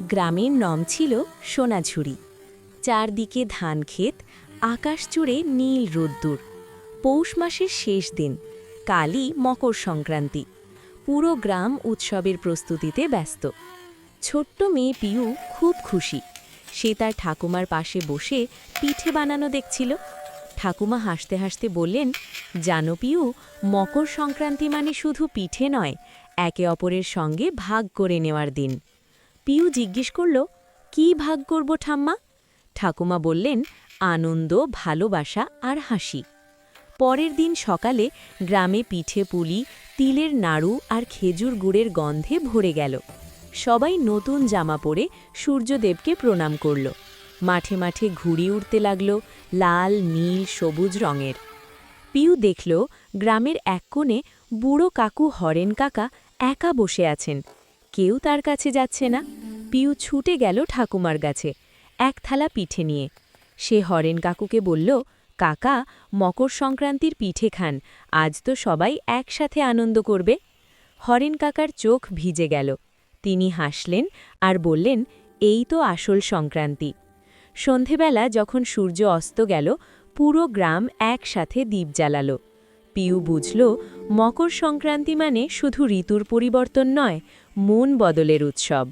গ্রামের নাম ছিল সোনাঝুরি। চারদিকে ধান ক্ষেত, আকাশ জুড়ে নীল রোদ্দুর। পৌষ মাসের শেষ দিন, কালই মকর সংক্রান্তি। পুরো গ্রাম উৎসবের প্রস্তুতিতে ব্যস্ত। ছোট্ট মেয়ে পিউ খুব খুশি। সে তার ঠাকুমার পাশে বসে পিঠে বানানো দেখছিল। ঠাকুমা হাসতে হাসতে বললেন, জানো পিউ, মকর সংক্রান্তি মানে শুধু পিঠে নয়, একে অপরের সঙ্গে ভাগ করে নেওয়ার দিন। পিউ জিজ্ঞেস করল, কি ভাগ করব ঠাম্মা? ঠাকুমা বললেন, আনন্দ, ভালোবাসা আর হাসি। পরের দিন সকালে গ্রামে পিঠে পুলি, তিলের নাড়ু আর খেজুর গুড়ের গন্ধে ভরে গেল। সবাই নতুন জামা পরে সূর্যদেবকে প্রণাম করল। মাঠে মাঠে ঘুড়ি উড়তে লাগল, লাল, নীল, সবুজ রঙের। পিউ দেখল গ্রামের এক কোণে বুড়ো কাকু হরেন কাকা একা বসে আছেন। কেউ তার কাছে যাচ্ছে না। পিউ ছুটে গেল ঠাকুমার কাছে, এক থালা পিঠে নিয়ে। সে হরেন কাকুকে বলল, কাকা, মকর সংক্রান্তির পিঠে খান, আজ তো সবাই একসাথে আনন্দ করবে। হরেন কাকার চোখ ভিজে গেল। তিনি হাসলেন আর বললেন, এই তো আসল সংক্রান্তি। সন্ধেবেলা যখন সূর্য অস্ত গেল, পুরো গ্রাম একসাথে দীপ জ্বালালো। পিউ বুঝল, মকর সংক্রান্তি মানে শুধু ঋতুর পরিবর্তন নয়, মন বদলের উৎসব।